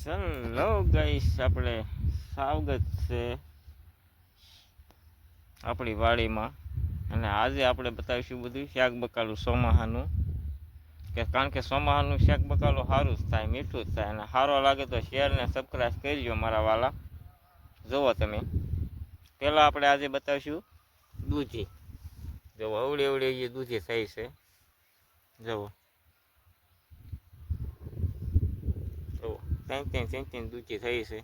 Hello guys, આપણે સ્વાગત છે આપણી વાડીમાં. અને આજે આપણે બતાવીશું બધું શાક બકાલું ચોમાહાનું, કારણ કે ચોમાહાનું શાક બકાલું સારું જ થાય, મીઠું જ થાય. અને સારો લાગે તો શેર ને સબસ્ક્રાઈબ કરજો મારા વાલા. જુઓ તમે, પહેલાં આપણે આજે બતાવીશું દૂધી. જુઓ અવળી અવળી દૂધી થઈ છે. જુઓ ત્રણ દૂધી થઈ છે.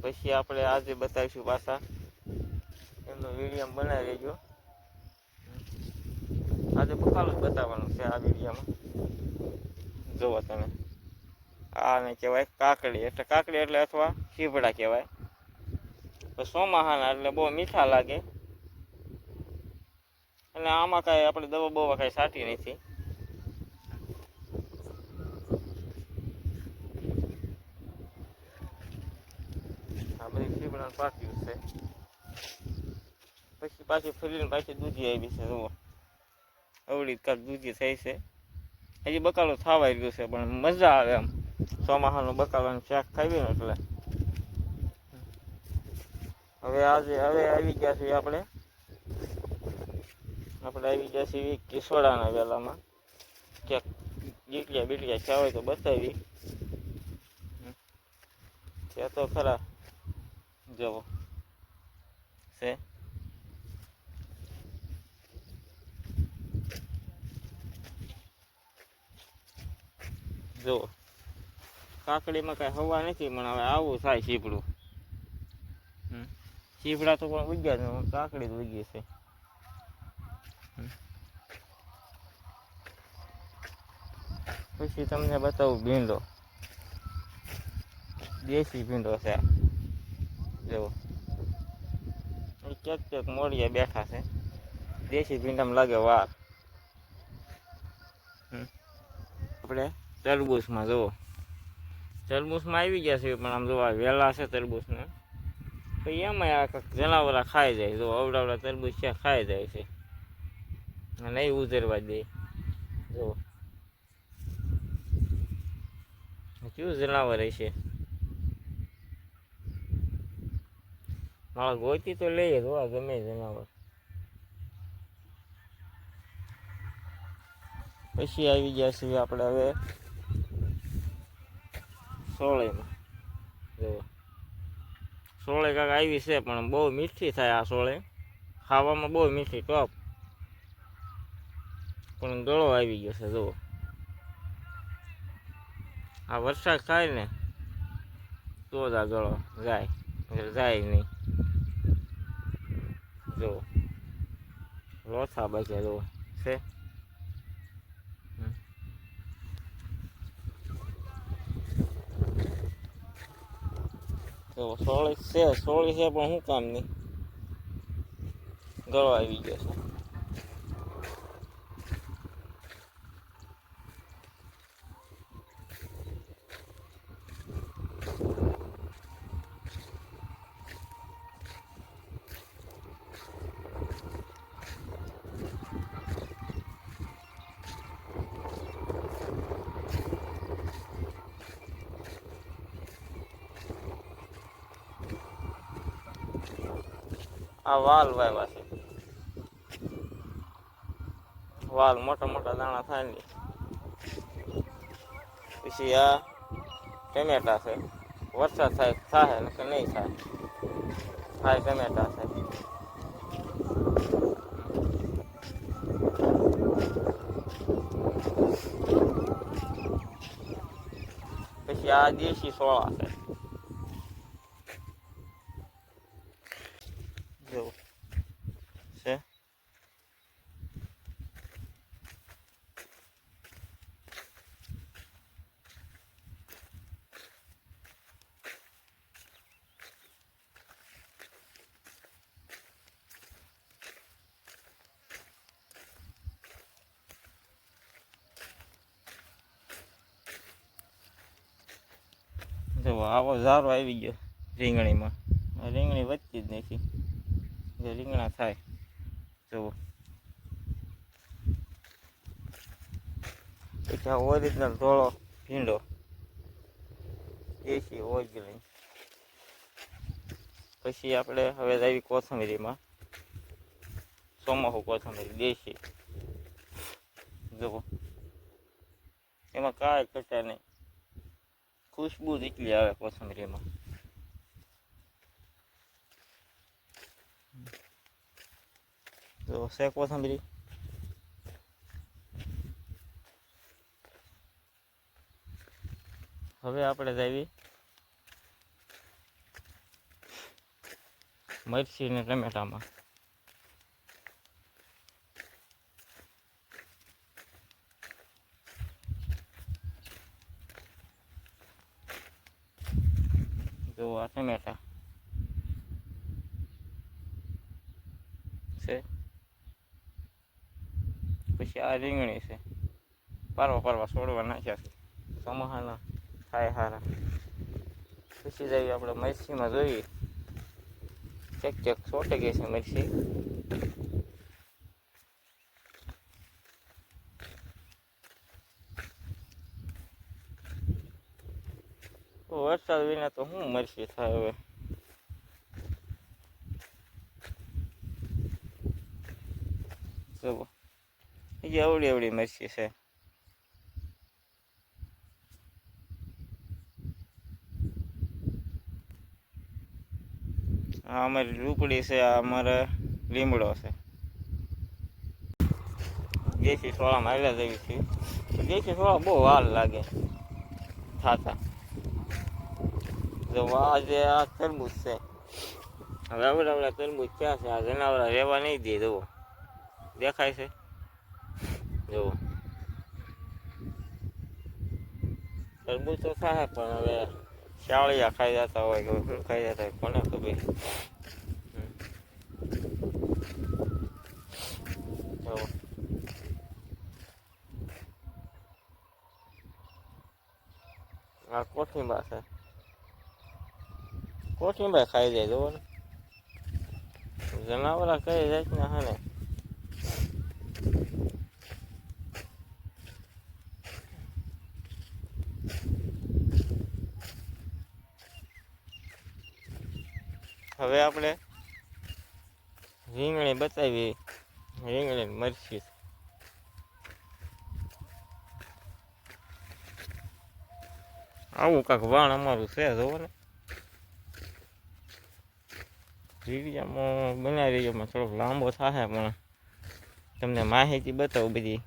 પછી આપણે આજે બતાવીશું પાછા, એમનો વિડીયો બનાવી લેજો. આજે બકાલું જ બતાવવાનું છે આ વિડીયોમાં. જુઓ તમે, આને કહેવાય કાકડી. કાકડી એટલે અથવા શીભડા કહેવાય. ચોમાહાના એટલે બહુ મીઠા લાગે. અને આમાં કાંઈ આપણે દવા બવા કાંઈ છાંટી નથી. આ બધી શીભડાનું પાક્યું છે. પછી પાછી ફરીને પાછી દૂધી આવી છે. જુઓ અવળી કાંક દૂધી થઈ છે. હજી બકાલું થવા રહ્યું છે, પણ મજા આવે એમ ચોમાહાનું બકાલાનું શાક ખાવી ને એટલે. હવે આવી ગયા છીએ આપણે આવી ગયા છીએ કિશોડાના વેલામાં. ક્યાંક ગીટિયા બીટિયા થયા હોય તો બતાવી. ત્યાં તો ખરા જવો છે. જુઓ કાકડીમાં કાંઈ હવા નથી, પણ હવે આવું થાય શીપડું. શીપડા તો પણ ઉગ્યા છે, કાકડી જ ઉગી છે. પછી તમને બતાવું ભીંડો, દેશી ભીંડો છે. જુઓ ક્યાંક ક્યાંક મોડિયા બેઠા છે. દેશી ભીંડામાં લાગે વાર. આપણે તરબૂચમાં જુઓ, તરબૂચમાં આવી ગયા છે, પણ આમ જોવા વહેલા છે તરબૂચને. પછી એમાં આ જનાવરા ખાઈ જાય. જો અવડાવડા તરબૂચ છે, ખાઈ જાય છે. નહીં ઉતરવા દે. જો કેવું જનાવર છે. મારા ગોતી તો લઈએ જોવા ગમે જનાવર. પછી આવી ગયા છીએ આપણે હવે સોળેમાં. જો સોળે કાંક આવી છે, પણ બહુ મીઠી થાય આ સોળે. ખાવામાં બહુ મીઠી ટોપ, પણ ગળો આવી ગયો છે. જુઓ આ વરસાદ થાય ને તો જ આ ગળો જાય નહીં. જુઓ લોથા બચ્યા જુઓ છે. તો સોળી છે, સોળી છે, પણ શું કામ નહીં, ગળો આવી ગયો છે. આ વાલ વાવ્યા છે. વાલ મોટા મોટા દાણા થાય ને. પછી આ ટમેટા છે. વરસાદ થાય ને કે નહીં થાય ટમેટા છે. પછી આ દેશી સોળા છે. જો છે. જો આવો ઝારો આવી ગયો રીંગણીમાં. રીંગણી વધતી જ નથી, જો રીંગણા થાય. જુઓ પછી આ ઓરિજિનલ ધોળો ભીંડો દેશી ઓરિજિનલ. પછી આપણે હવે આવી કોથમીરીમાં ચોમાસું કોથમીરી દેશી જુઓ, એમાં કાંઈ ઘટે નહીં, ખુશ્બુ જેટલી આવે કોથમીરીમાં. જો છે કોથમીરી. હવે આપણે જાવી મરચી ને ટમેટામાં. જો આ ટમેટા છે, પછી આ રીંગણી છે, પારવા છોડવા નાખ્યા છે, ચોમાહાના થાય હારા. પછી જઈએ આપણે મરચીમાં જોઈએ ચેક છોટે ગઈ છે મરચી. વરસાદ વિના તો શું મરચી થાય હવે. જુઓ એ અવળી અવળી મરચી છે. આ અમારી રૂપડી છે, આ અમારે લીમડો છે. દેશી સોળામાં આવેલા જેવી છે. દેશી સોળા બહુ વાર લાગે થાતા. જો આજે આ તરબૂચ છે, હવે આવડા તરબૂચ ક્યાં છે? આ જનાવરા રહેવા નહીં દે. જુઓ દેખાય છે, જુઓ તરબૂચ તો થાય, પણ હવે શાળિયા ખાઈ જતા હોય કે શું ખાઈ જતા હોય કોને ખબર. આ કોઠીંબા છે, કોઠીંબા ખાઈ જાય. જુઓ ને જનાવરા કઈ જાય ને. હા ને હવે આપણે રીંગણી બતાવી, રીંગણી મરચી. આવું કાંક વાણ અમારું છે. જોવો ને વિડીયોમાં બનાવી વિડીયોમાં થોડોક લાંબો થાય, પણ તમને માહિતી બતાવું બધી.